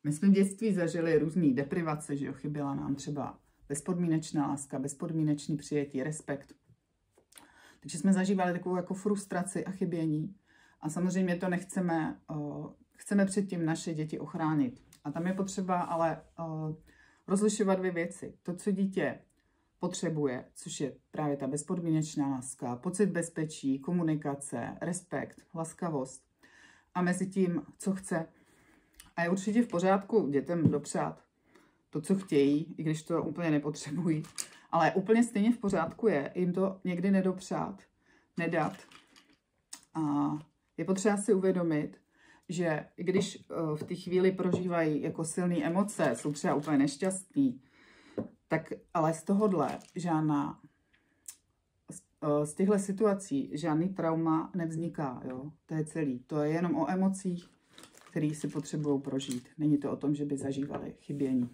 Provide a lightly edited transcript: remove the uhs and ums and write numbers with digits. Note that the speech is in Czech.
My jsme v dětství zažili různý deprivace, že jo, chyběla nám třeba bezpodmínečná láska, bezpodmínečný přijetí, respekt. Takže jsme zažívali takovou jako frustraci a chybění. A samozřejmě to nechceme, chceme předtím naše děti ochránit. A tam je potřeba ale rozlišovat dvě věci. To, co dítě potřebuje, což je právě ta bezpodmínečná láska, pocit bezpečí, komunikace, respekt, laskavost. A mezi tím, co chce. A je určitě v pořádku dětem dopřát to, co chtějí, i když to úplně nepotřebují. Ale úplně stejně v pořádku je jim to někdy nedopřát, nedat. A je potřeba si uvědomit, že i když v té chvíli prožívají jako silné emoce, jsou třeba úplně nešťastní, tak ale z tohohle z těchto situací žádný trauma nevzniká. Jo? To je celý. To je jenom o emocích, které si potřebují prožít. Není to o tom, že by zažívali chybění.